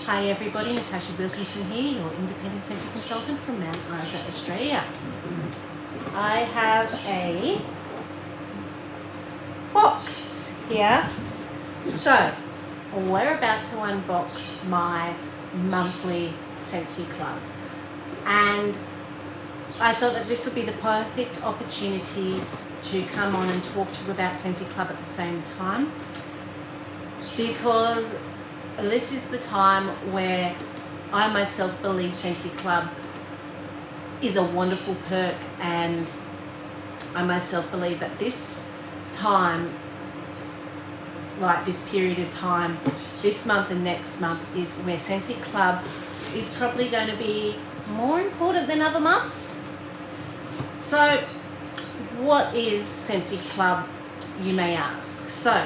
Hi everybody, Natasha Wilkinson here, your independent Scentsy consultant from Mount Isa, Australia. I have a box here. So, we're about to unbox my monthly Scentsy Club. And I thought that this would be the perfect opportunity to come on and talk to you about Scentsy Club at the same time, because this is the time where I myself believe Scentsy Club is a wonderful perk, and I myself believe that this time, like this period of time, this month and next month, is where Scentsy Club is probably going to be more important than other months. So what is Scentsy Club, you may ask? So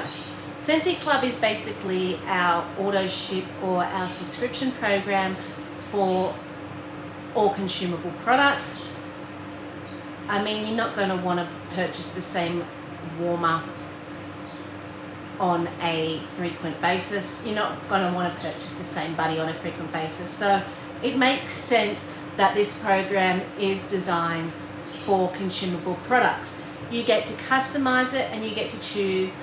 Scentsy Club is basically our auto ship or our subscription program for all consumable products. I mean, you're not going to want to purchase the same warmer on a frequent basis. You're not going to want to purchase the same buddy on a frequent basis. So it makes sense that this program is designed for consumable products. You get to customize it and you get to choose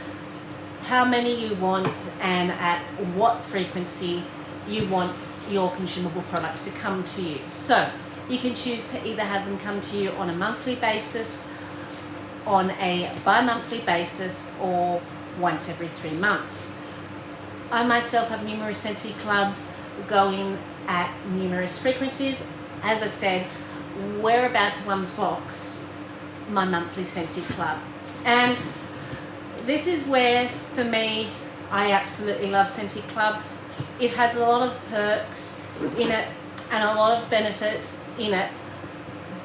how many you want and at what frequency you want your consumable products to come to you. So you can choose to either have them come to you on a monthly basis, on a bi-monthly basis, or once every 3 months. I myself have numerous Scentsy Clubs going at numerous frequencies. As I said, we're about to unbox my monthly Scentsy Club. And this is where, for me, I absolutely love Scentsy Club. It has a lot of perks in it and a lot of benefits in it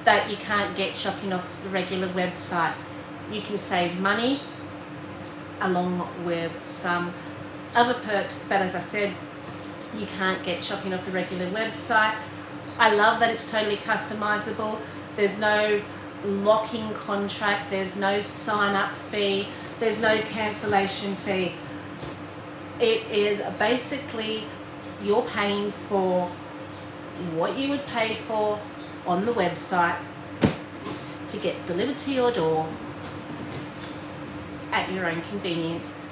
that you can't get shopping off the regular website. You can save money along with some other perks that, as I said, you can't get shopping off the regular website. I love that it's totally customizable. There's no locking contract, there's no sign-up fee, there's no cancellation fee. It is basically you're paying for what you would pay for on the website to get delivered to your door at your own convenience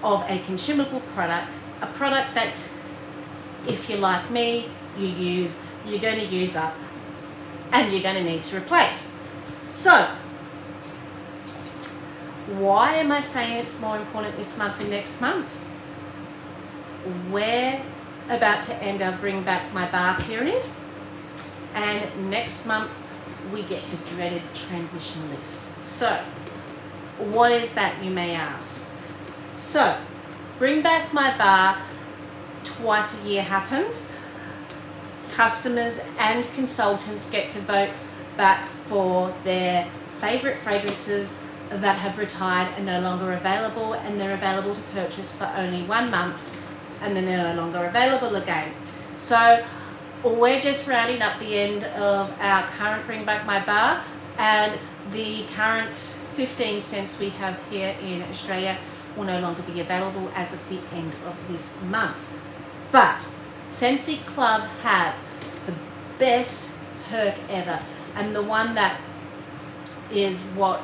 of a consumable product, a product that, if you're like me, you're going to use up and you're going to need to replace. So why am I saying it's more important this month than next month? We're about to end our Bring Back My Bar period, and next month we get the dreaded transition list. So what is that, you may ask? So Bring Back My Bar twice a year happens. Customers and consultants get to vote back for their favourite fragrances that have retired and no longer available, and they're available to purchase for only 1 month, and then they're no longer available again. So we're just rounding up the end of our current Bring Back My Bar, and the current 15 cents we have here in Australia will no longer be available as of the end of this month. But Scentsy Club have the best perk ever, and the one that is what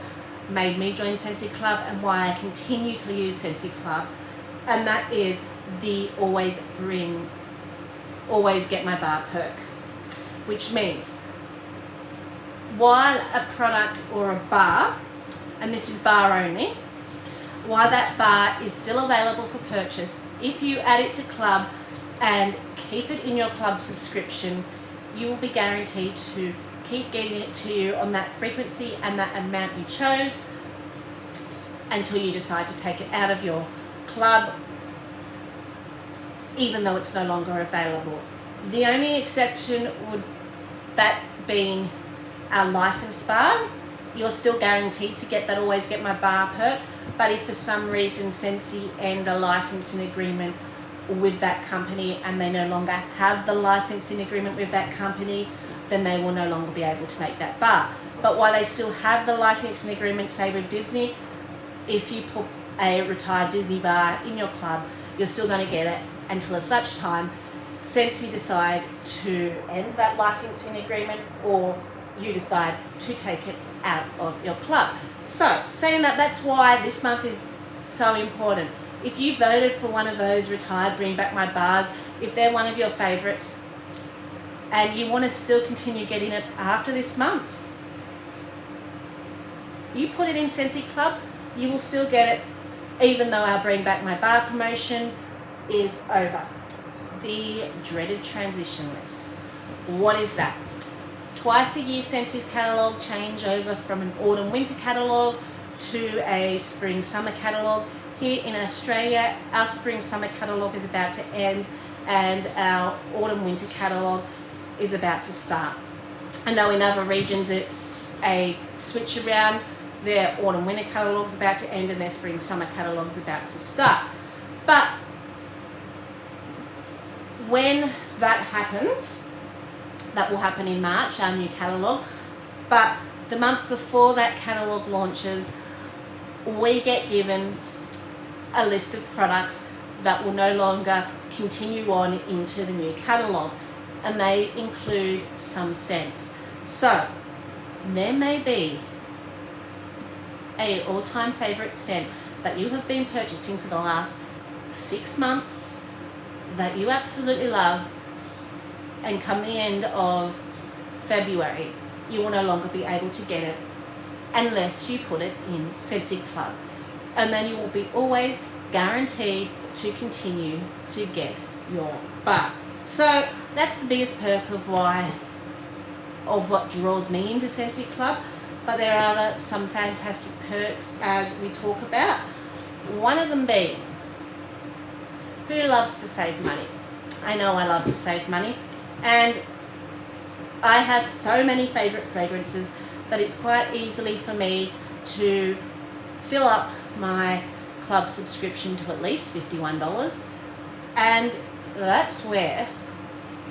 made me join Scentsy Club and why I continue to use Scentsy Club, and that is the always get my bar perk, which means while a product or a bar, and this is bar only, while that bar is still available for purchase, if you add it to Club and keep it in your Club subscription, you will be guaranteed to keep getting it to you on that frequency and that amount you chose until you decide to take it out of your Club, even though it's no longer available. The only exception would that being our licensed bars. You're still guaranteed to get that always get my bar perk, but if for some reason Scentsy end a licensing agreement with that company and they no longer have the licensing agreement with that company, then they will no longer be able to make that bar. But while they still have the licensing agreement, say with Disney, if you put a retired Disney bar in your Club, you're still going to get it until such time Scentsy decide to end that licensing agreement, or you decide to take it out of your club. So, saying that, that's why this month is so important. If you voted for one of those retired Bring Back My Bars, if they're one of your favourites, and you want to still continue getting it after this month, you put it in Scentsy Club, you will still get it even though our Bring Back My Bar promotion is over. The dreaded transition list. What is that? Twice a year, Scentsy's catalogue change over from an autumn-winter catalogue to a spring-summer catalogue. Here in Australia, our spring-summer catalogue is about to end and our autumn-winter catalogue is about to start. I know in other regions it's a switch around. Their autumn-winter catalogue is about to end and their spring-summer catalogue is about to start. But when that happens, that will happen in March, our new catalogue, but the month before that catalogue launches, we get given a list of products that will no longer continue on into the new catalogue, and they include some scents. So there may be a all-time favourite scent that you have been purchasing for the last 6 months that you absolutely love, and come the end of February, you will no longer be able to get it unless you put it in Scentsy Club. And then you will be always guaranteed to continue to get your bar. So that's the biggest perk of what draws me into Scentsy Club. But there are some fantastic perks as we talk about. One of them being, who loves to save money? I know I love to save money, and I have so many favourite fragrances that it's quite easily for me to fill up my club subscription to at least $51, and that's where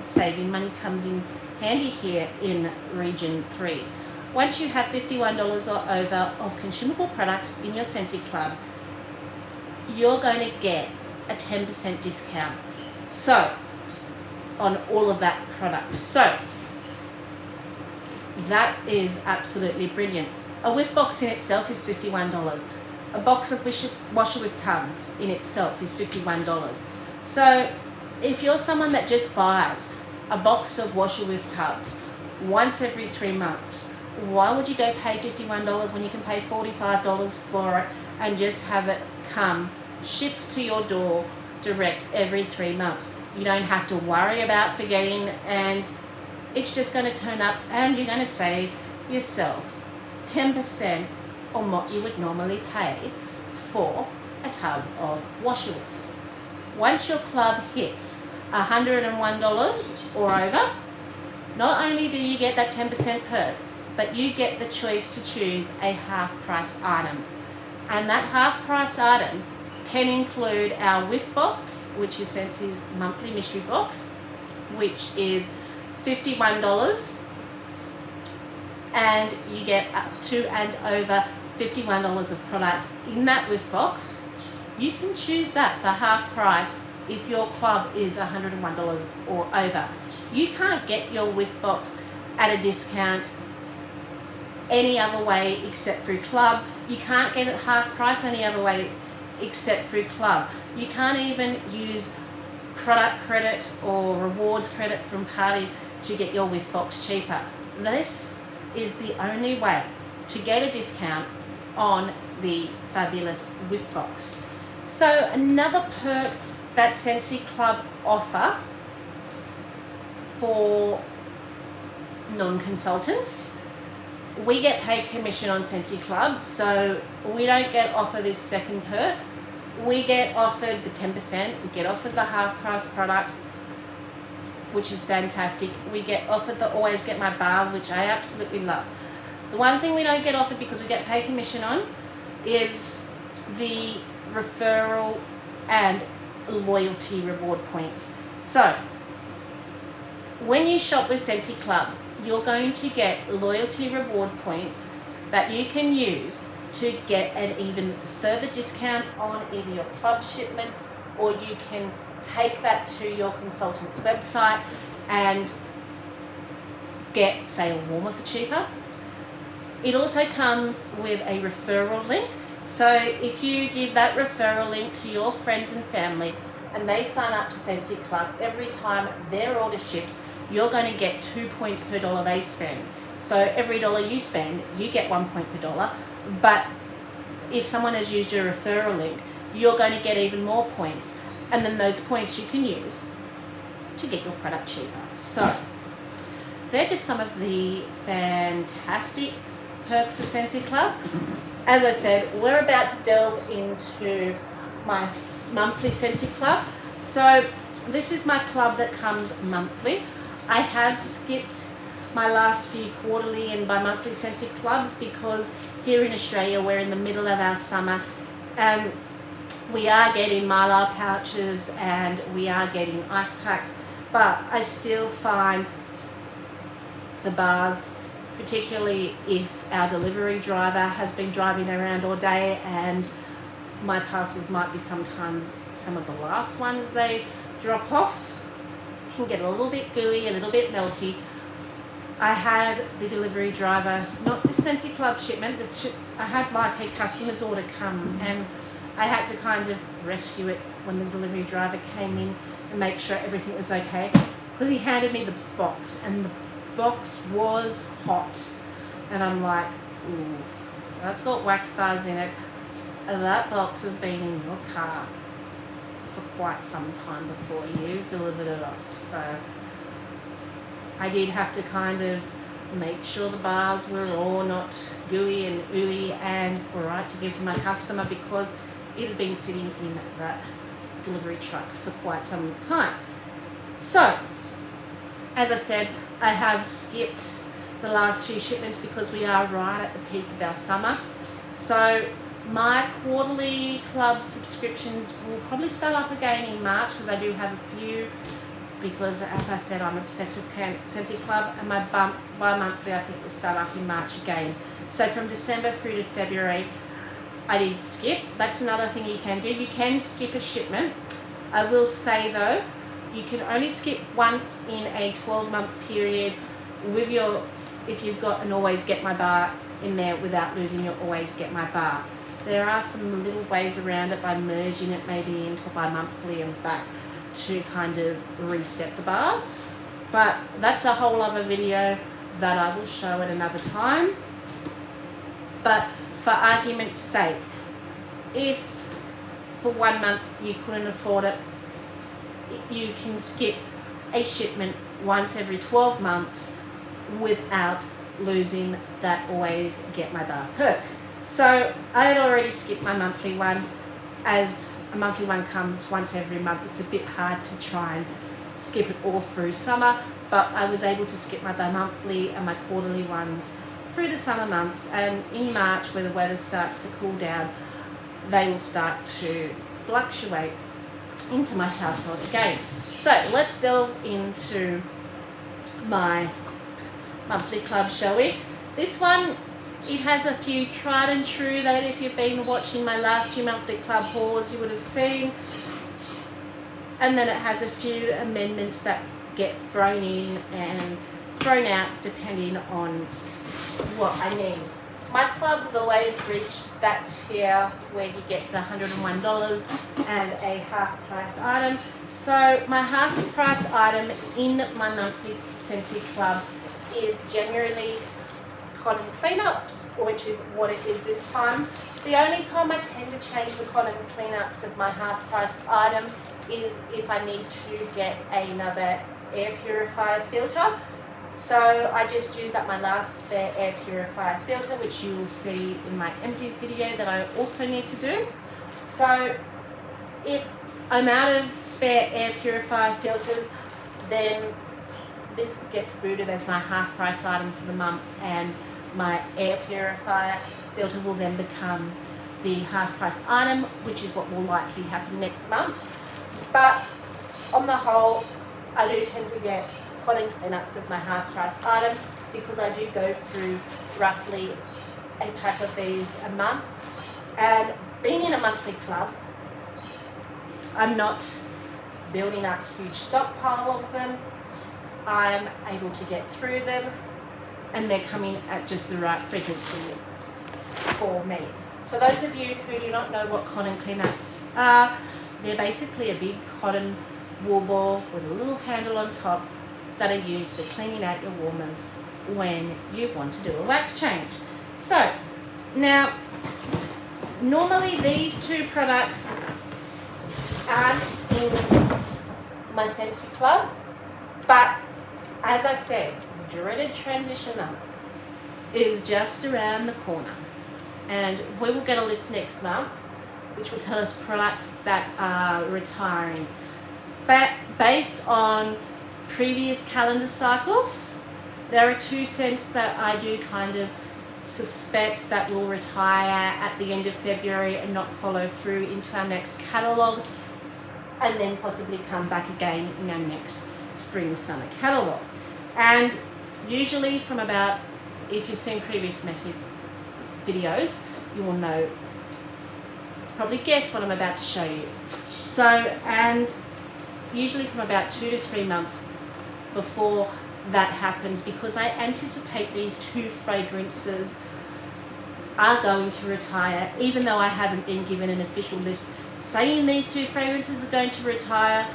saving money comes in handy here in Region 3. Once you have $51 or over of consumable products in your Scentsy Club, you're going to get a 10% discount. So, on all of that product. So, that is absolutely brilliant. A whiff box in itself is $51. A box of washer with tubs in itself is $51. So, if you're someone that just buys a box of washer with tubs once every 3 months, why would you go pay $51 when you can pay $45 for it and just have it come shipped to your door direct every 3 months? You don't have to worry about forgetting, and it's just going to turn up, and you're going to save yourself 10% on what you would normally pay for a tub of washer whiffs. Once your club hits $101 or over, not only do you get that 10% perk, but you get the choice to choose a half-price item. And that half-price item can include our whiff box, which is Scentsy's monthly mystery box, which is $51, and you get up to and over $51 of product in that whiff box. You can choose that for half price if your club is $101 or over. You can't get your whiff box at a discount any other way except through club. You can't get it half price any other way except through club. You can't even use product credit or rewards credit from parties to get your whiff box cheaper. This is the only way to get a discount on the fabulous whiff box. So another perk that Scentsy Club offer for non-consultants, we get paid commission on Scentsy Club, so we don't get offered this second perk. We get offered the 10%, we get offered the half price product, which is fantastic. We get offered the Always Get My Bar, which I absolutely love. The one thing we don't get offered because we get paid commission on is the referral and loyalty reward points. So, when you shop with Scentsy Club, you're going to get loyalty reward points that you can use to get an even further discount on either your club shipment, or you can take that to your consultant's website and get, say, a warmer for cheaper. It also comes with a referral link. So if you give that referral link to your friends and family and they sign up to Scentsy Club, every time their order ships, you're going to get 2 points per dollar they spend. So every dollar you spend, you get 1 point per dollar. But if someone has used your referral link, you're going to get even more points. And then those points you can use to get your product cheaper. So they're just some of the fantastic perks of Scentsy Club. As I said, we're about to delve into my monthly Scentsy Club. So this is my club that comes monthly. I have skipped my last few quarterly and bi-monthly Scentsy Clubs because here in Australia we're in the middle of our summer and we are getting Mylar pouches and we are getting ice packs, but I still find the bars, particularly if our delivery driver has been driving around all day and my parcels might be sometimes some of the last ones they drop off, can get a little bit gooey, a little bit melty. I had the delivery driver, not the Scentsy Club shipment, I had like a customer's order come and I had to kind of rescue it when the delivery driver came in and make sure everything was okay, because he handed me the box and the box was hot and I'm like, ooh, that's got wax bars in it. That box has been in your car for quite some time before you delivered it off. So I did have to kind of make sure the bars were all not gooey and ooey and were right to give to my customer, because it had been sitting in that delivery truck for quite some time. So, as I said, I have skipped the last few shipments because we are right at the peak of our summer. So my quarterly club subscriptions will probably start up again in March, because I do have a few, because as I said, I'm obsessed with Scentsy Club, and my bi-monthly I think will start up in March again. So from December through to February, I did skip. That's another thing you can do. You can skip a shipment. I will say though, you can only skip once in a 12-month period with your, if you've got an Always Get My Bar in there without losing your Always Get My Bar. There are some little ways around it by merging it maybe into bi-monthly and back to kind of reset the bars. But that's a whole other video that I will show at another time. But for argument's sake, if for 1 month you couldn't afford it, you can skip a shipment once every 12 months without losing that Always Get My Bar perk. So I had already skipped my monthly one. As a monthly one comes once every month, it's a bit hard to try and skip it all through summer, but I was able to skip my bi-monthly and my quarterly ones through the summer months, and in March, where the weather starts to cool down, they will start to fluctuate into my household again. So let's delve into my monthly club, shall we? This one, it has a few tried and true that if you've been watching my last few monthly club hauls, you would have seen. And then it has a few amendments that get thrown in and thrown out depending on what I need. My club's always reached that tier where you get the $101 and a half price item. So my half price item in my monthly Scentsy Club is generally cotton cleanups, which is what it is this time. The only time I tend to change the cotton cleanups as my half price item is if I need to get another air purifier filter. So I just used up my last spare air purifier filter, which you will see in my empties video that I also need to do. So if I'm out of spare air purifier filters, then this gets booted as my half price item for the month, and my air purifier filter will then become the half price item, which is what will likely happen next month. But on the whole, I do tend to get cotton cleanups as my half price item because I do go through roughly a pack of these a month. And being in a monthly club, I'm not building up a huge stockpile of them. I'm able to get through them, and they're coming at just the right frequency for me. For those of you who do not know what cotton cleanups are, they're basically a big cotton wool ball with a little handle on top that are used for cleaning out your warmers when you want to do a wax change. So now, normally these two products aren't in my Scentsy Club, but as I said, dreaded transition month is just around the corner, and we will get a list next month which will tell us products that are retiring. But based on previous calendar cycles, there are 2 scents that I do kind of suspect that will retire at the end of February and not follow through into our next catalogue, and then possibly come back again in our next spring summer catalogue. And usually from about, if you've seen previous messy videos, you will know, probably guess what I'm about to show you. So, and usually from about 2 to 3 months before that happens, because I anticipate these 2 fragrances are going to retire, even though I haven't been given an official list saying these 2 fragrances are going to retire.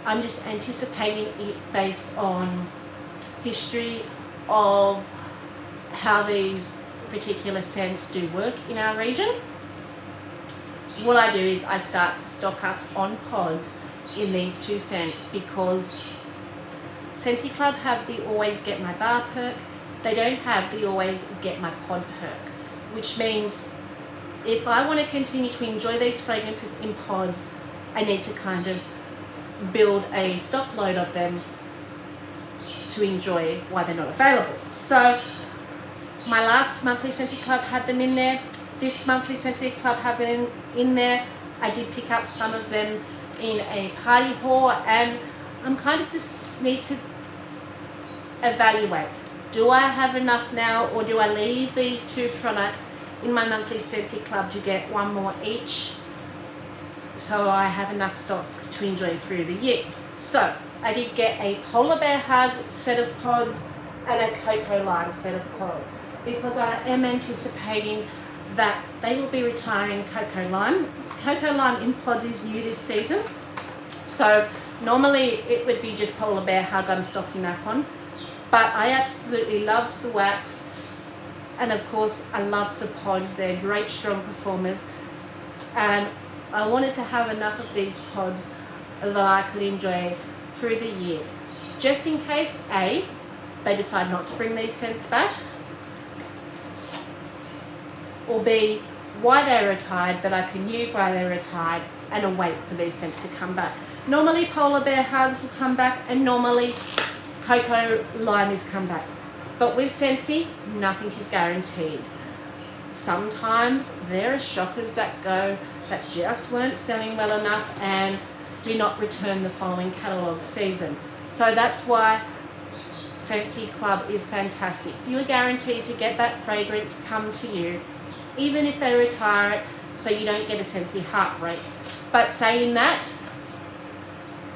I'm just anticipating it based on history of how these particular scents do work in our region. What I do is I start to stock up on pods in these 2 scents, because Scentsy Club have the Always Get My Bar perk. They don't have the Always Get My Pod perk, which means if I want to continue to enjoy these fragrances in pods, I need to kind of build a stock load of them to enjoy while they're not available. So my last monthly Scentsy Club had them in there. This monthly Scentsy Club have them in there. I did pick up some of them in a party haul, and I'm kind of just need to evaluate. Do I have enough now, or do I leave these 2 products in my monthly Scentsy Club to get 1 more each, so I have enough stock to enjoy through the year? So I did get a Polar Bear Hug set of pods and a Cocoa Lime set of pods, because I am anticipating that they will be retiring Cocoa Lime. Cocoa Lime in pods is new this season, so normally it would be just Polar Bear Hug I'm stocking up on, but I absolutely loved the wax, and of course I loved the pods. They're great strong performers, and I wanted to have enough of these pods that I could enjoy through the year, just in case A, they decide not to bring these scents back, or B, why they're retired, that I can use while they're retired and wait for these scents to come back. Normally Polar Bear Hugs will come back, and normally Cocoa Lime is come back. But with Scentsy, nothing is guaranteed. Sometimes there are shoppers that go that just weren't selling well enough and do not return the following catalogue season. So that's why Scentsy Club is fantastic. You are guaranteed to get that fragrance come to you, even if they retire it, so you don't get a Scentsy heartbreak. But saying that,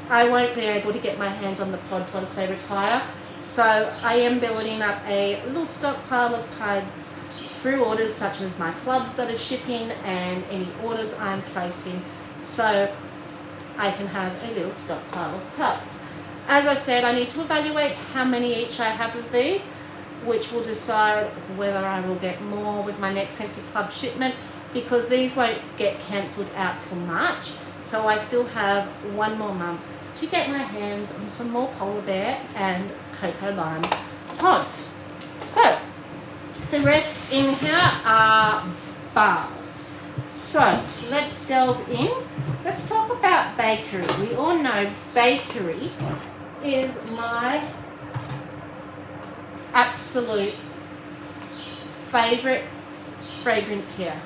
I won't be able to get my hands on the pods once they retire, so I am building up a little stockpile of pods through orders such as my clubs that are shipping and any orders I'm placing, so I can have a little stockpile of pods. As I said, I need to evaluate how many each I have of these, which will decide whether I will get more with my next Scentsy Club shipment, because these won't get cancelled out till March, so I still have 1 more month to get my hands on some more Polar Bear and Cocoa Lime pods. So the rest in here are bars. So let's delve in. Let's talk about bakery. We all know bakery is my absolute favorite fragrance here.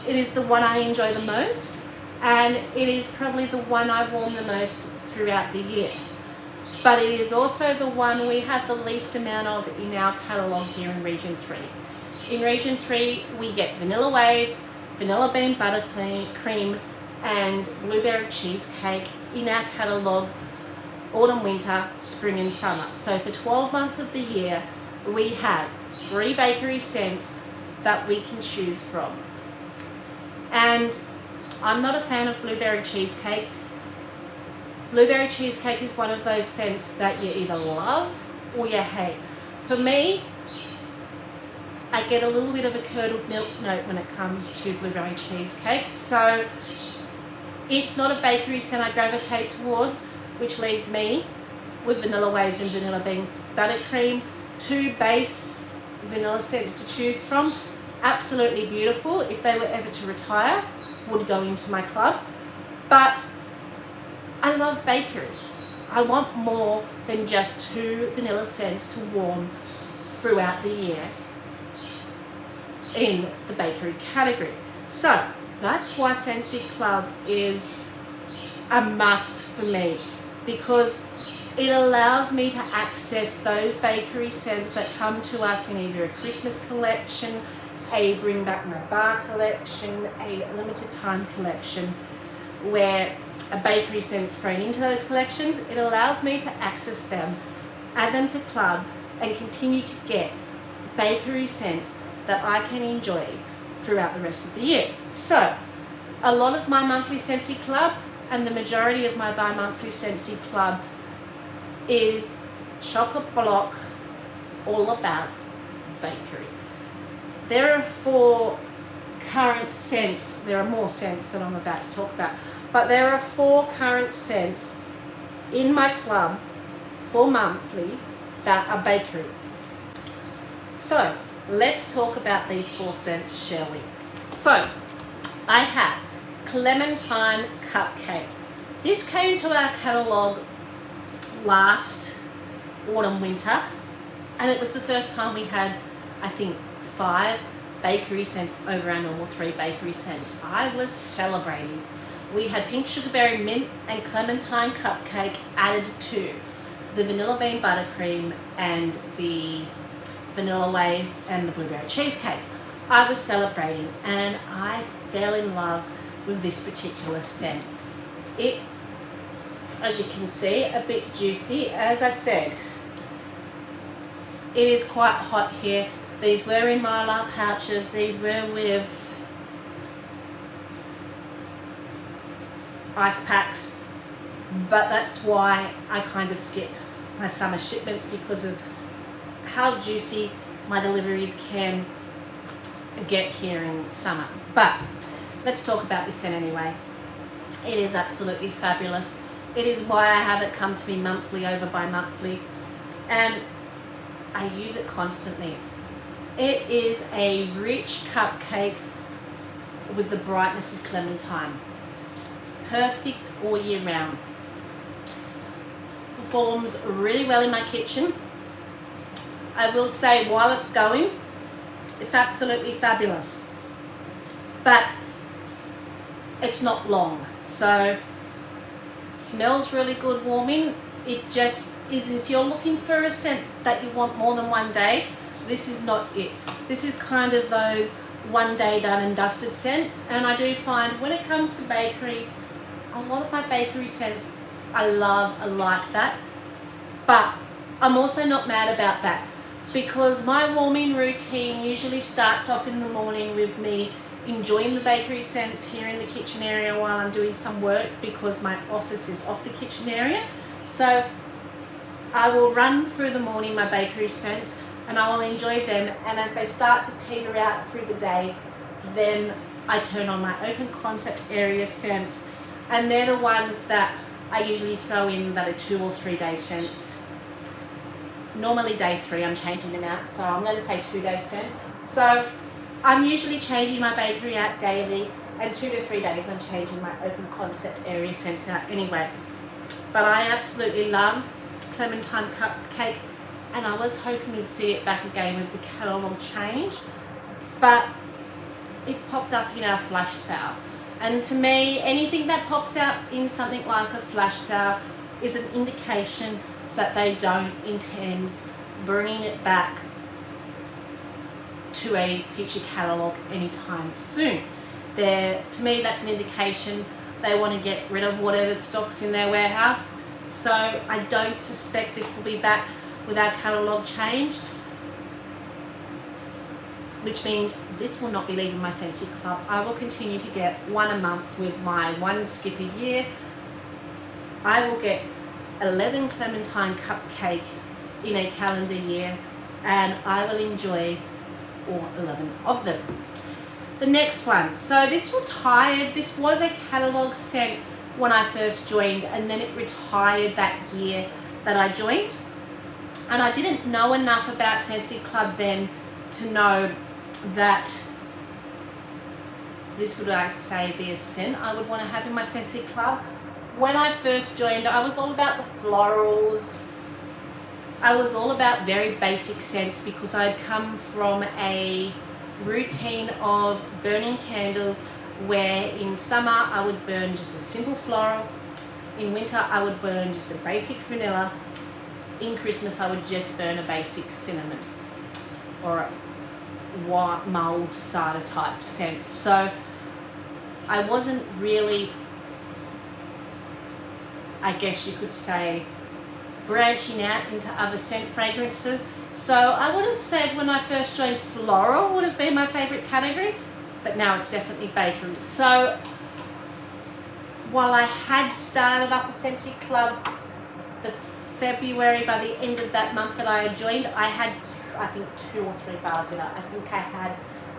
It is the one I enjoy the most, and it is probably the one I warm the most throughout the year. But it is also the one we have the least amount of in our catalogue here in Region 3. In Region 3, we get Vanilla Waves, Vanilla Bean Buttercream, and Blueberry Cheesecake in our catalogue autumn, winter, spring and summer. So for 12 months of the year, we have 3 bakery scents that we can choose from. And I'm not a fan of blueberry cheesecake. Blueberry cheesecake is one of those scents that you either love or you hate. For me, I get a little bit of a curdled milk note when it comes to blueberry cheesecake. So it's not a bakery scent I gravitate towards, which leaves me with vanilla waves and vanilla bean buttercream, 2 base vanilla scents to choose from. Absolutely beautiful. If they were ever to retire, would go into my club. But I love bakery. I want more than just 2 vanilla scents to warm throughout the year in the bakery category. So that's why Scentsy Club is a must for me, because it allows me to access those bakery scents that come to us in either a Christmas collection, a Bring Back My Bar collection, a limited time collection, where a bakery scent's thrown into those collections. It allows me to access them, add them to club, and continue to get bakery scents that I can enjoy throughout the rest of the year. So a lot of my monthly Scentsy Club and the majority of my bi-monthly Scentsy Club is chock-a-block all about bakery. There are 4 current scents. There are more scents that I'm about to talk about, but there are 4 current scents in my club for monthly that are bakery. So let's talk about these 4 scents, shall we? So I have Clementine Cupcake. This came to our catalogue last autumn, winter, and it was the first time we had, I think, 5 bakery scents over our normal 3 bakery scents. I was celebrating. We had pink sugarberry mint and clementine cupcake added to the vanilla bean buttercream and the vanilla waves and the blueberry cheesecake. I was celebrating and I fell in love with this particular scent. It, as you can see, a bit juicy. As I said, it is quite hot here. These were in mylar pouches. These were with ice packs, but that's why I kind of skip my summer shipments, because of how juicy my deliveries can get here in summer. But let's talk about this scent anyway. It is absolutely fabulous. It is why I have it come to me monthly over bi-monthly, and I use it constantly. It is a rich cupcake with the brightness of clementine. Perfect all year round. Performs really well in my kitchen. I will say, while it's going, it's absolutely fabulous. But it's not long. So smells really good warming. It just is, if you're looking for a scent that you want more than one day, this is not it. This is kind of those one day done and dusted scents. And I do find when it comes to bakery, a lot of my bakery scents I love, I like that. But I'm also not mad about that, because my warming routine usually starts off in the morning with me enjoying the bakery scents here in the kitchen area while I'm doing some work, because my office is off the kitchen area. So I will run through the morning my bakery scents and I will enjoy them, and as they start to peter out through the day, then I turn on my open concept area scents, and they're the ones that I usually throw in that are 2 or 3 day scents. Normally day 3 I'm changing them out, so I'm going to say 2 day scents. So I'm usually changing my bakery out daily, and 2 to 3 days I'm changing my open concept area scents out anyway. But I absolutely love Clementine Cupcake, and I was hoping we'd see it back again with the catalogue change, but it popped up in our flash sale. And to me, anything that pops out in something like a flash sale is an indication that they don't intend bringing it back to a future catalogue anytime soon. To me, that's an indication They want to get rid of whatever stock's in their warehouse. So I don't suspect this will be back with our catalogue change, which means this will not be leaving my Scentsy Club. I will continue to get one a month with my one skip a year. I will get 11 clementine cupcake in a calendar year, and I will enjoy all 11 of them. The next one, so this retired. This was a catalogue scent when I first joined, and then it retired that year that I joined. And I didn't know enough about Scentsy Club then to know that this would, I'd say, be a scent I would want to have in my Scentsy Club. When I first joined, I was all about the florals. I was all about very basic scents because I'd come from a routine of burning candles where in summer I would burn just a simple floral, in winter I would burn just a basic vanilla, in Christmas I would just burn a basic cinnamon or a mulled cider type scent. So I wasn't really, I guess you could say, branching out into other scent fragrances. So I would have said when I first joined, floral would have been my favourite category, but now it's definitely bakery. So while I had started up a Scentsy Club the February, by the end of that month that I had joined, I had, I think, 2 or 3 bars in it. I think I had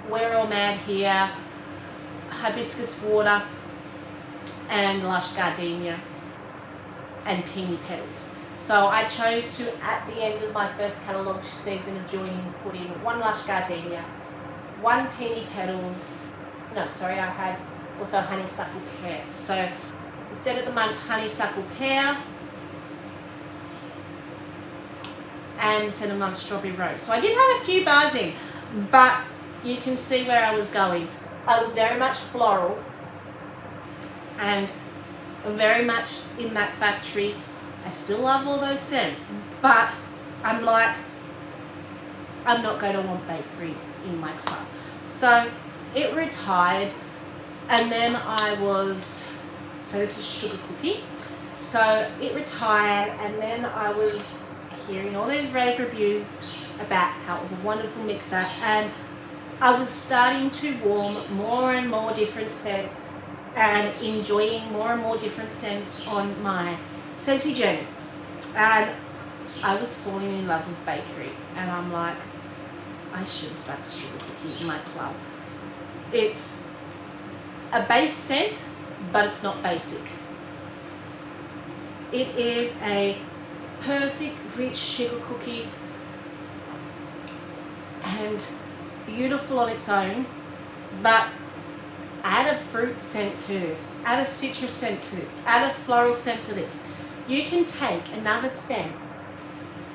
We're All Mad Here, Hibiscus Water, and Lush Gardenia, and Peony Petals. So I chose to, at the end of my first catalogue season of joining, put in 1 Lush Gardenia, 1 Peony Petals, no, sorry, I had also Honeysuckle Pear. So the set of the month, Honeysuckle Pear, and the set of the month, Strawberry Rose. So I did have a few bars in, but you can see where I was going. I was very much floral and very much in that factory. I still love all those scents, but I'm like, I'm not going to want bakery in my club. So it retired, and then I was, so this is Sugar Cookie. So it retired, and then I was hearing all these rave reviews about how it was a wonderful mixer, and I was starting to warm more and more different scents and enjoying more and more different scents on my Scentsy journey. And I was falling in love with bakery, and I'm like, I should have started Sugar Cookie in my club. It's a base scent, but it's not basic. It is a perfect rich sugar cookie and beautiful on its own, but add a fruit scent to this, add a citrus scent to this, add a floral scent to this. You can take another scent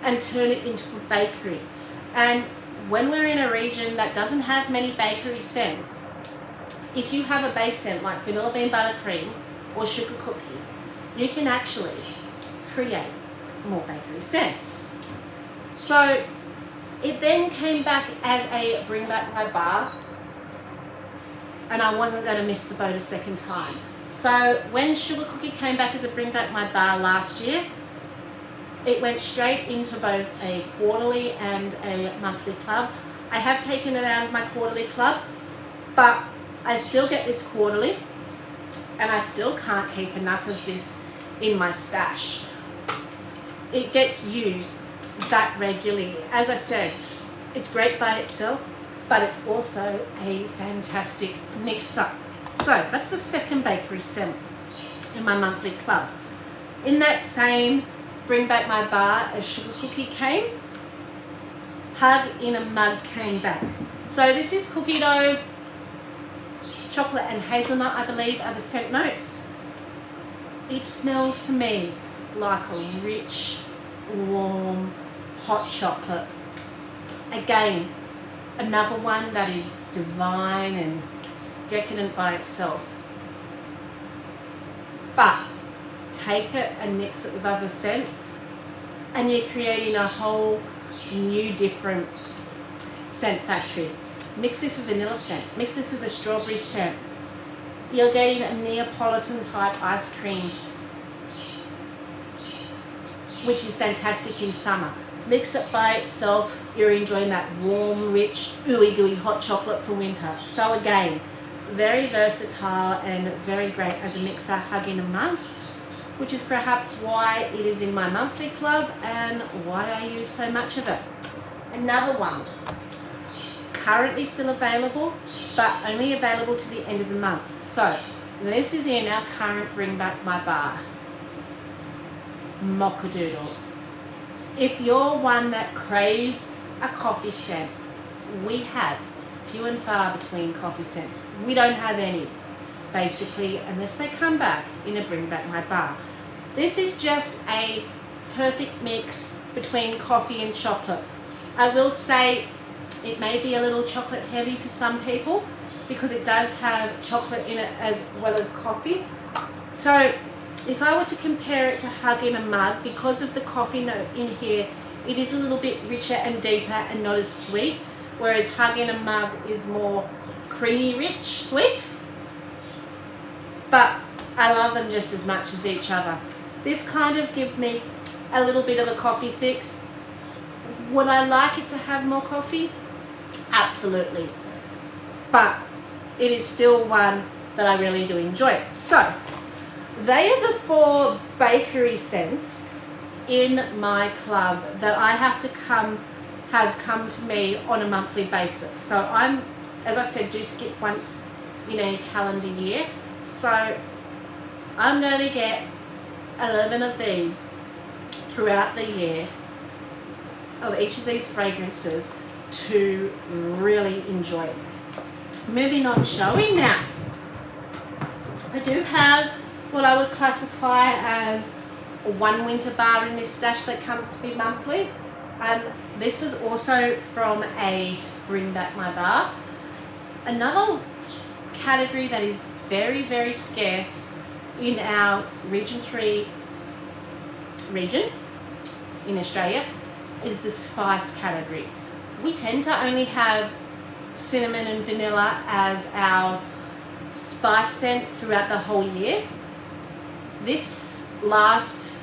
and turn it into a bakery. And when we're in a region that doesn't have many bakery scents, if you have a base scent like vanilla bean buttercream or sugar cookie, you can actually create more bakery scents. So it then came back as a bring back my bar, and I wasn't going to miss the boat a second time. So when Sugar Cookie came back as a bring back my bar last year, it went straight into both a quarterly and a monthly club. I have taken it out of my quarterly club, but I still get this quarterly, and I still can't keep enough of this in my stash. It gets used that regularly. As I said, it's great by itself, but it's also a fantastic mixer. So that's the second bakery scent in my monthly club. In that same bring back my bar as Sugar Cookie came, Hug in a Mug came back. So this is cookie dough, chocolate and hazelnut, I believe, are the scent notes. It smells to me like a rich, warm, hot chocolate. Again, another one that is divine and decadent by itself. But take it and mix it with other scents, and you're creating a whole new different scent factory. Mix this with vanilla scent, mix this with a strawberry scent, you're getting a Neapolitan type ice cream, which is fantastic in summer. Mix it by itself, you're enjoying that warm, rich, ooey gooey hot chocolate for winter. So again, very versatile and very great as a mixer, hug in a mug, which is perhaps why it is in my monthly club and why I use so much of it. Another one, currently still available, but only available to the end of the month. So this is in our current Bring Back My Bar, Mochadoodle. If you're one that craves a coffee scent, we have few and far between coffee scents. We don't have any, basically, unless they come back in a Bring Back My Bar. This is just a perfect mix between coffee and chocolate. I will say it may be a little chocolate heavy for some people because it does have chocolate in it as well as coffee. So if I were to compare it to Hug in a Mug, because of the coffee note in here, it is a little bit richer and deeper and not as sweet, whereas Hug in a Mug is more creamy, rich, sweet. But I love them just as much as each other. This kind of gives me a little bit of a coffee fix. Would I like it to have more coffee? Absolutely. But it is still one that I really do enjoy. So they are the 4 bakery scents in my club that I have come to me on a monthly basis. So I'm, as I said, do skip once in a calendar year. So I'm going to get 11 of these throughout the year of each of these fragrances to really enjoy. Moving on, shall we now? I do have what I would classify as one winter bar in this stash that comes to me monthly, and this was also from a Bring Back My Bar. Another category that is very, very scarce in our Region 3 region in Australia is the spice category. We tend to only have cinnamon and vanilla as our spice scent throughout the whole year. This last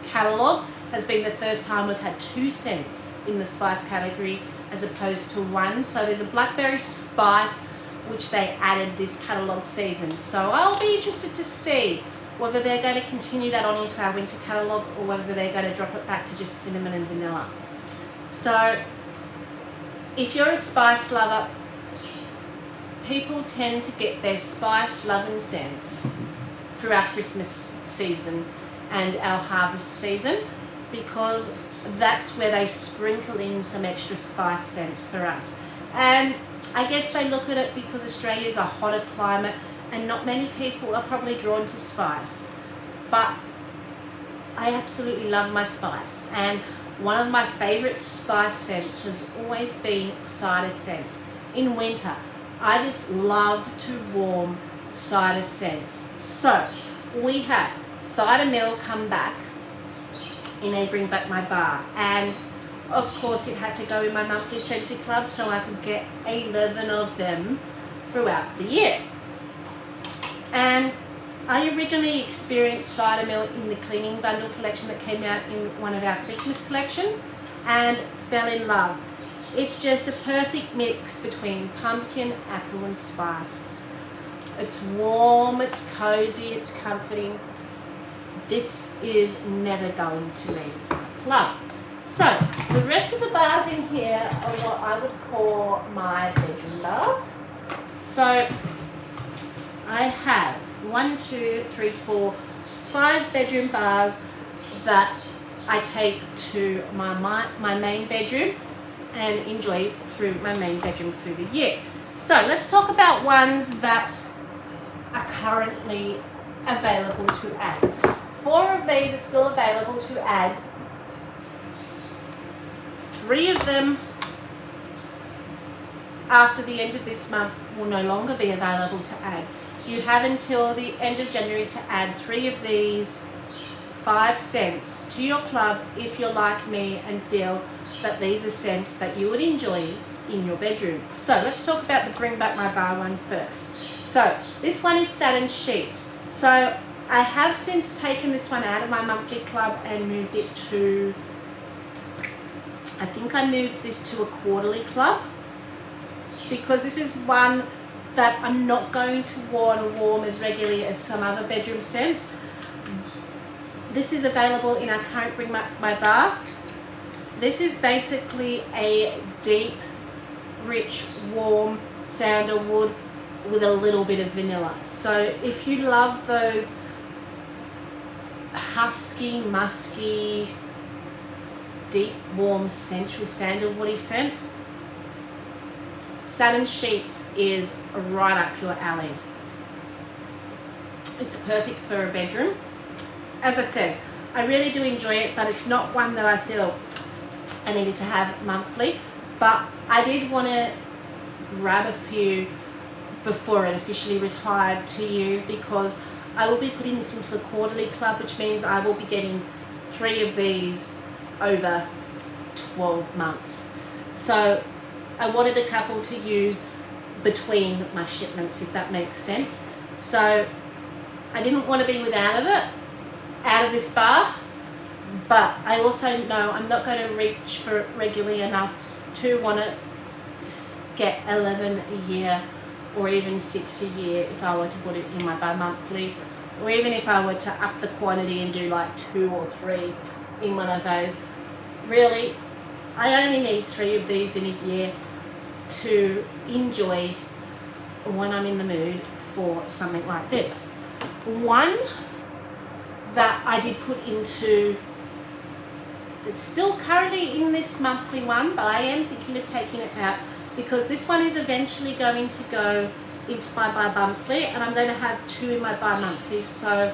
catalogue has been the first time we've had 2 scents in the spice category as opposed to 1. So there's a blackberry spice which they added this catalogue season. So I'll be interested to see whether they're going to continue that on into our winter catalogue or whether they're going to drop it back to just cinnamon and vanilla. So if you're a spice lover, people tend to get their spice loving scents through our Christmas season and our harvest season, because that's where they sprinkle in some extra spice scents for us. And I guess they look at it because Australia is a hotter climate and not many people are probably drawn to spice. But I absolutely love my spice, and one of my favourite spice scents has always been cider scents. In winter, I just love to warm cider scents. So we had Cider Mill come back in a Bring Back My Bar, and of course it had to go in my monthly Scentsy club so I could get 11 of them throughout the year. And I originally experienced Cider Mill in the cleaning bundle collection that came out in one of our Christmas collections and fell in love. It's just a perfect mix between pumpkin, apple and spice. It's warm, it's cozy, it's comforting. This is never going to leave my club. So the rest of the bars in here are what I would call my bedroom bars. So I have 5 bedroom bars that I take to my main bedroom and enjoy through my main bedroom through the year. So let's talk about ones that are currently available to add. 4 of these are still available to add. 3 of them after the end of this month will no longer be available to add. You have until the end of January to add 3 of these 5 scents to your club if you're like me and feel that these are scents that you would enjoy in your bedroom. So let's talk about the Bring Back My Bar one first. So this one is satin sheets. So I have since taken this one out of my monthly club and moved it to, I think I moved this to a quarterly club, because this is one that I'm not going to want to warm as regularly as some other bedroom scents. This is available in our current Bring Back My Bar. This is basically a deep, rich, warm sandalwood with a little bit of vanilla. So if you love those husky, musky, deep, warm, sensual sandalwoody scents, Satin Sheets is right up your alley. It's perfect for a bedroom. As I said, I really do enjoy it, but it's not one that I feel I needed to have monthly. But I did want to grab a few before it officially retired to use, because I will be putting this into the quarterly club, which means I will be getting 3 of these over 12 months. So I wanted a couple to use between my shipments, if that makes sense. So I didn't want to be without of it, out of this bar, but I also know I'm not going to reach for it regularly enough to want to get 11 a year or even 6 a year if I were to put it in my bi-monthly, or even if I were to up the quantity and do like 2 or 3 in one of those. Really, I only need 3 of these in a year to enjoy when I'm in the mood for something like this. One that I did put into, it's still currently in this monthly one, but I am thinking of taking it out, because this one is eventually going to go into my bi-monthly, and I'm going to have 2 in my bi-monthly. So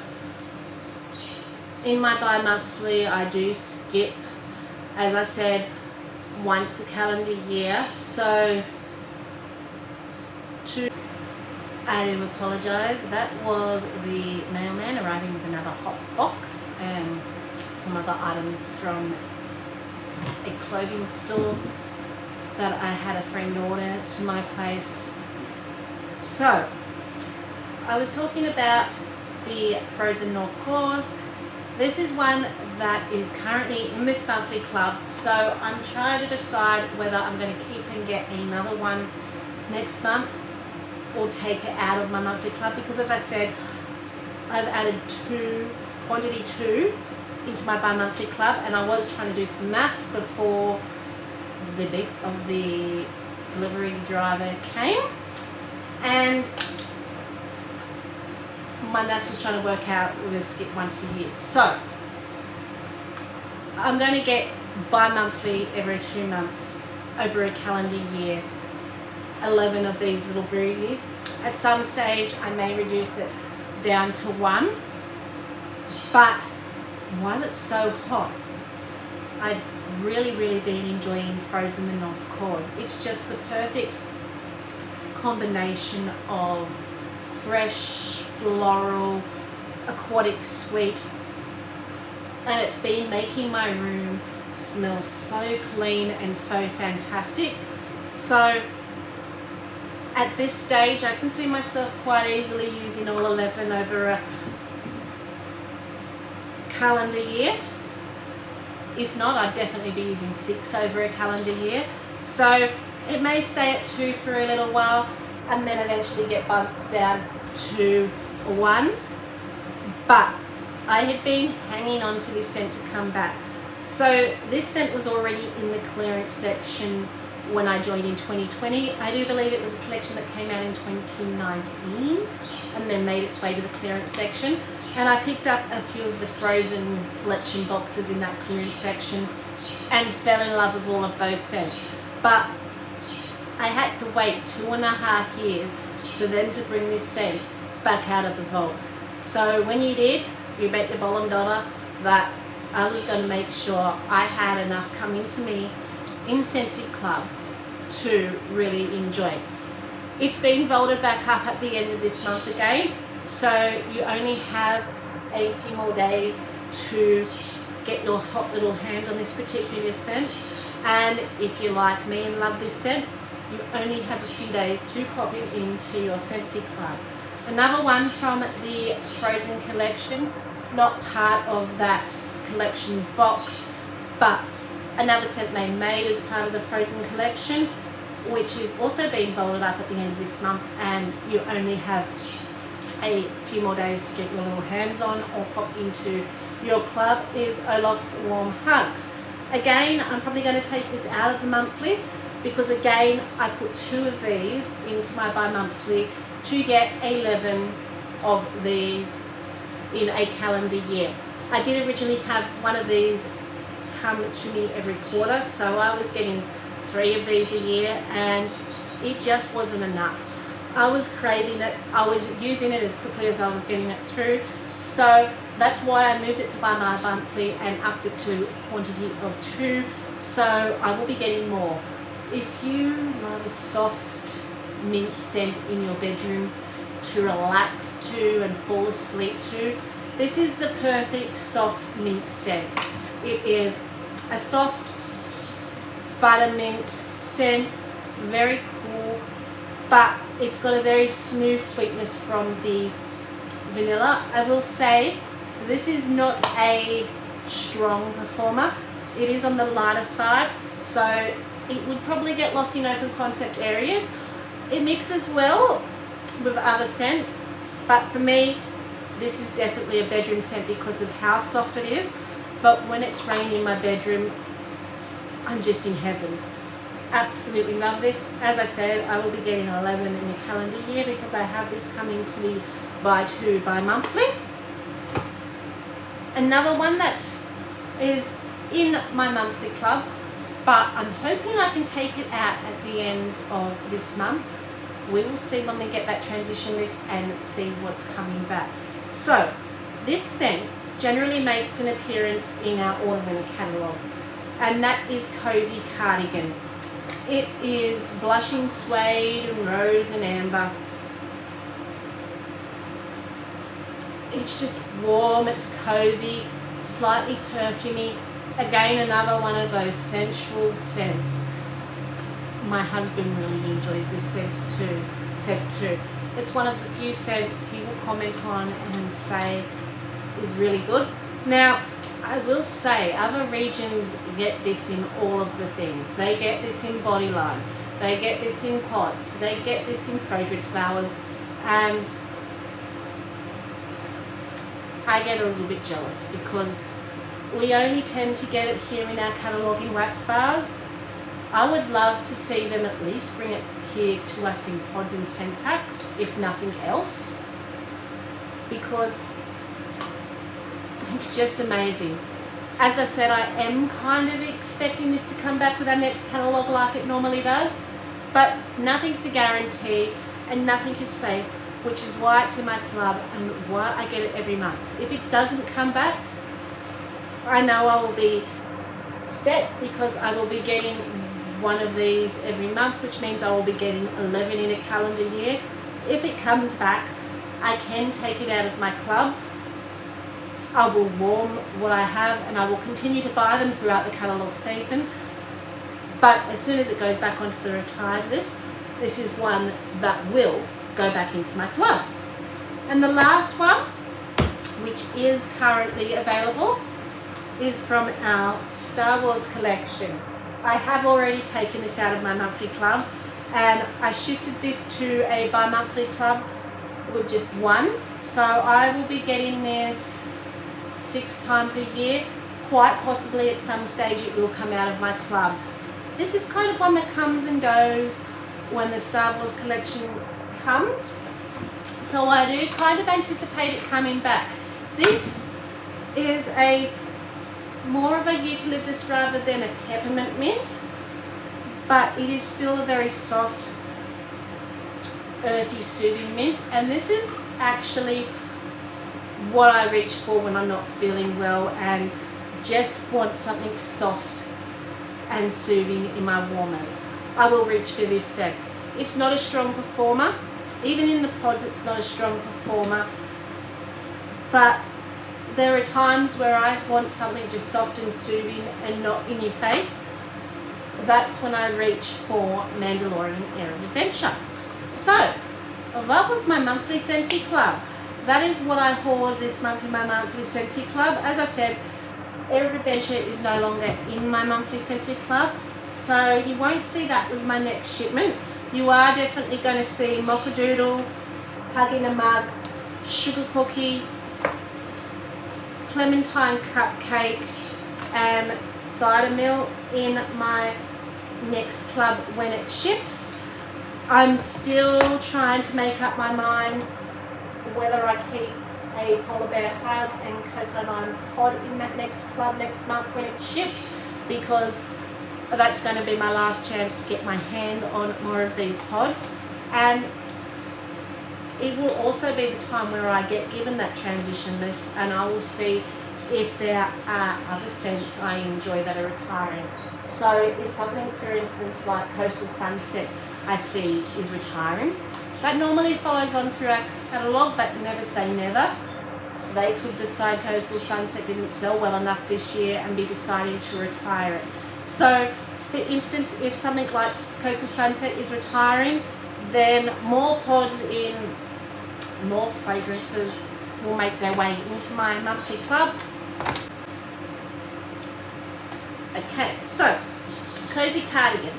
in my bi-monthly I do skip, as I said, once a calendar year. So I do apologise, that was the mailman arriving with another hot box and some other items from a clothing store that I had a friend order to my place. So I was talking about the Frozen North Claws. This is one that is currently in this monthly club, so I'm trying to decide whether I'm going to keep and get another one next month or take it out of my monthly club, because as I said, I've added quantity 2 into my bi-monthly club, and I was trying to do some maths before the delivery driver came, and my maths was trying to work out we're going to skip once a year. So I'm going to get bi-monthly every 2 months over a calendar year, 11 of these little brewies. At some stage I may reduce it down to 1, but while it's so hot, I've really been enjoying Frozen the North Claws. It's just the perfect combination of fresh, floral, aquatic sweet, and it's been making my room smell so clean and so fantastic. So at this stage I can see myself quite easily using all 11 over a calendar year. If not, I'd definitely be using 6 over a calendar year. So it may stay at 2 for a little while and then eventually get bumped down to 1. But I had been hanging on for this scent to come back. So this scent was already in the clearance section when I joined in 2020. I do believe it was a collection that came out in 2019 and then made its way to the clearance section. And I picked up a few of the Frozen collection boxes in that clearance section and fell in love with all of those scents. But I had to wait 2.5 years for them to bring this scent back out of the vault. So when you did, you bet your bottom dollar that I was going to make sure I had enough coming to me in Scentsy Club to really enjoy. It's been vaulted back up at the end of this month again, so you only have a few more days to get your hot little hands on this particular scent. And if you're like me and love this scent, you only have a few days to pop it into your Scentsy club. Another one from the Frozen collection, not part of that collection box, but another scent they made as part of the Frozen collection, which is also being folded up at the end of this month, and you only have a few more days to get your little hands on or pop into your club, is Olaf Warm Hugs. Again, I'm probably going to take this out of the monthly because again, I put 2 of these into my bi-monthly to get 11 of these in a calendar year. I did originally have one of these come to me every quarter, so I was getting 3 of these a year and it just wasn't enough. I was craving it, I was using it as quickly as I was getting it through, so that's why I moved it to my monthly and upped it to a quantity of 2, so I will be getting more. If you love a soft mint scent in your bedroom to relax to and fall asleep to, this is the perfect soft mint scent. It is a soft buttermint scent, very cool, but it's got a very smooth sweetness from the vanilla. I will say this is not a strong performer. It is on the lighter side, so it would probably get lost in open concept areas. It mixes well with other scents, but for me, this is definitely a bedroom scent because of how soft it is. But when it's raining in my bedroom, I'm just in heaven. Absolutely love this. As I said, I will be getting 11 in a calendar year because I have this coming to me bi-monthly. Another one that is in my monthly club, but I'm hoping I can take it out at the end of this month. We will see when we get that transition list and see what's coming back. So this scent generally makes an appearance in our autumn-winter catalogue, and that is Cozy Cardigan. It is blushing suede and rose and amber. It's just warm, it's cozy, slightly perfumey. Again, another one of those sensual scents. My husband really enjoys this scent too. It's one of the few scents he will comment on and say is really good. Now, I will say other regions get this in all of the things. They get this in Bodyline, they get this in pods, they get this in fragrance flowers, and I get a little bit jealous because we only tend to get it here in our catalogue in wax bars. I would love to see them at least bring it here to us in pods and scent packs, if nothing else, because it's just amazing. As I said, I am kind of expecting this to come back with our next catalogue like it normally does, but nothing's a guarantee and nothing is safe, which is why it's in my club and why I get it every month. If it doesn't come back, I know I will be set because I will be getting one of these every month, which means I will be getting 11 in a calendar year. If it comes back, I can take it out of my club. I will warm what I have and I will continue to buy them throughout the catalogue season. But as soon as it goes back onto the retired list, this is one that will go back into my club. And the last one, which is currently available, is from our Star Wars collection. I have already taken this out of my monthly club and I shifted this to a bi-monthly club with just one. So I will be getting this 6 times a year. Quite possibly at some stage it will come out of my club. This is kind of one that comes and goes when the Star Wars collection comes. So I do kind of anticipate it coming back. This is a more of a eucalyptus rather than a peppermint mint, but it is still a very soft, earthy, soothing mint, and this is actually what I reach for when I'm not feeling well and just want something soft and soothing in my warmers. I will reach for this scent. It's not a strong performer. Even in the pods, it's not a strong performer, but there are times where I want something just soft and soothing and not in your face. that's when I reach for Mandalorian Air of Adventure. So that was my monthly Scentsy Club. That is what I hoard this month in my monthly Scentsy Club. As I said, Air of Adventure is no longer in my monthly Scentsy Club, so you won't see that with my next shipment. You are definitely going to see Mochadoodle, Hug in a Mug, Sugar Cookie, Clementine Cupcake, and Cider Mill in my next club when it ships. I'm still trying to make up my mind whether I keep a Polar Bear Hug and Coconut Lime Pod in that next club next month when it ships, because that's going to be my last chance to get my hand on more of these pods. And it will also be the time where I get given that transition list, and I will see if there are other scents I enjoy that are retiring. So if something, for instance, like Coastal Sunset I see is retiring, that normally follows on through our catalogue, but never say never. They could decide Coastal Sunset didn't sell well enough this year and be deciding to retire it. So for instance, if something like Coastal Sunset is retiring, then more pods in more fragrances will make their way into my monthly club. Okay, so Cozy Cardigan.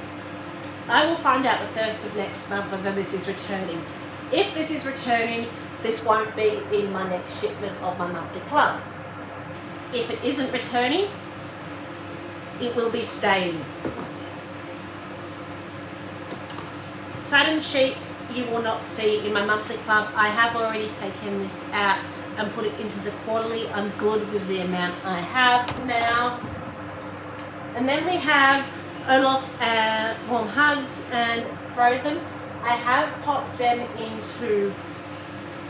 I will find out the 1st of next month whether this is returning. If this is returning, this won't be in my next shipment of my monthly club. If it isn't returning, it will be staying. Satin sheets you will not see in my monthly club. I have already taken this out and put it into the quarterly. I'm good with the amount I have now. And then we have Olaf Warm Hugs and Frozen. I have popped them into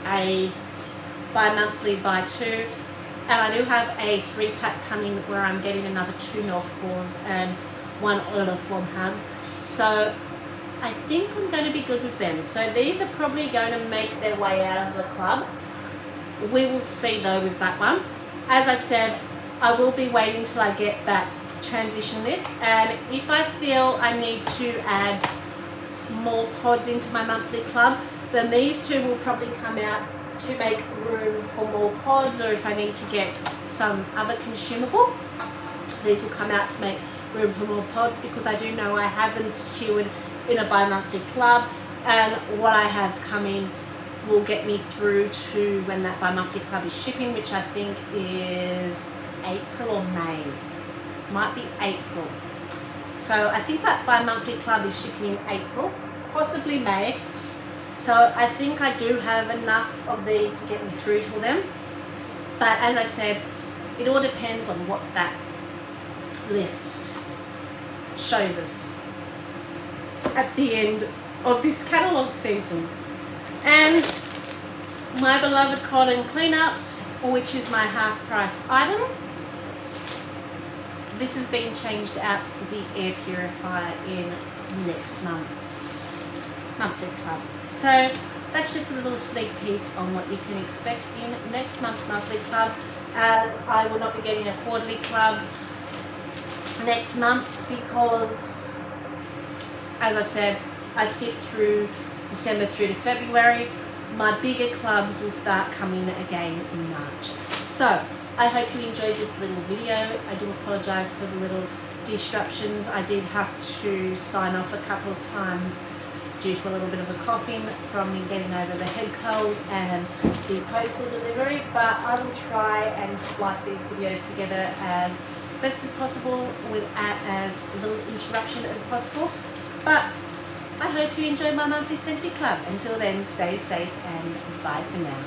a bi-monthly buy two, and I do have a 3-pack coming where I'm getting another 2 North Paws and 1 Olaf Warm Hugs. So I think I'm going to be good with them. So these are probably going to make their way out of the club. We will see though with that one. As I said, I will be waiting till I get that transition list, and if I feel I need to add more pods into my monthly club, then these two will probably come out to make room for more pods, or if I need to get some other consumable, these will come out to make room for more pods, because I do know I have them secured in a bi-monthly club, and what I have coming will get me through to when that bi-monthly club is shipping, which I think is April or May. Might be April. So I think that bi-monthly club is shipping in April, possibly May. So I think I do have enough of these to get me through till then. But as I said, it all depends on what that list shows us at the end of this catalogue season. And my beloved cotton cleanups, which is my half price item. This is being changed out for the air purifier in next month's monthly club. So that's just a little sneak peek on what you can expect in next month's monthly club, as I will not be getting a quarterly club next month because, as I said, I skipped through December through to February. My bigger clubs will start coming again in March. So I hope you enjoyed this little video. I do apologise for the little disruptions. I did have to sign off a couple of times due to a little bit of a coughing from me getting over the head cold and the postal delivery, but I will try and splice these videos together as best as possible without as little interruption as possible. But I hope you enjoyed my monthly Scentsy Club. Until then, stay safe and bye for now.